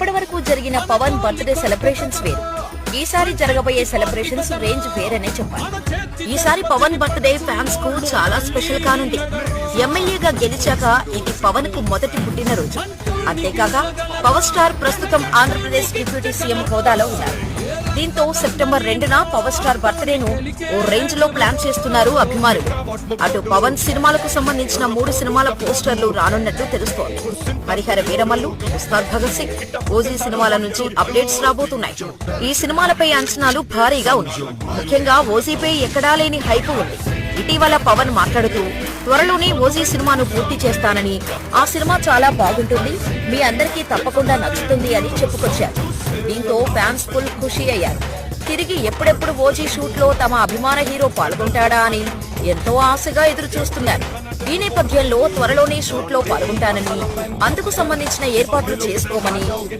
ఇప్పటివరకు జరిగిన Pawan birthday celebrations వేరు. ఈసారి జరగబోయే సెలబ్రేషన్స్ రేంజ్ వేరనే చెప్పాలి. ఈసారి పవన్ బర్త్డే ఫ్యాన్స్ కు చాలా స్పెషల్ కానుంది. ఎమ్మెల్యేగా గెలిచాక ఇది పవన్ కు మొదటి పుట్టినరోజు. అంతేకాక పవర్ స్టార్ ప్రస్తుతం ఆంధ్రప్రదేశ్ డిప్యూటీ సీఎం హోదాలో ఉన్నారు. దీంతో సెప్టెంబర్ 2న పవర్ స్టార్ బర్త్డేను ఓ రేంజ్ లో ప్లాన్ చేస్తున్నారు అభిమానులు. అటు పవన్ సినిమాలకు సంబంధించిన 3 సినిమాల పోస్టర్లు రానున్నట్టు తెలుస్తోంది. హరిహర వీరమల్లు, ఉస్తాద్ భగత్ సింగ్, ఓజీ సినిమాల నుంచి అప్డేట్స్ రాబోతున్నాయి. ఈ సినిమాలపై అంచనాలు భారీగా ఉన్నాయి. ముఖ్యంగా ఓజీపై ఎక్కడా లేని హైప్ ఉంది. ఇటీవల పవన్ మాట్లాడుతూ త్వరలోనే ఓజీ సినిమాను పూర్తి చేస్తానని, ఆ సినిమా చాలా బాగుంటుంది, మీ అందరికీ తప్పకుండా నచ్చుతుంది అని చెప్పుకొచ్చారు. దీంతో ఫ్యాన్స్ ఫుల్ ఖుషి అయ్యారు. తిరిగి ఎప్పుడెప్పుడు ఓజీ షూట్ లో తమ అభిమాన హీరో పాల్గొంటాడా అని ఎంతో ఆశగా ఎదురు చూస్తున్నారు. ఈ నేపథ్యంలో త్వరలోనే షూట్ లో పాల్గొంటానని, అందుకు సంబంధించిన ఏర్పాట్లు చేసుకోమని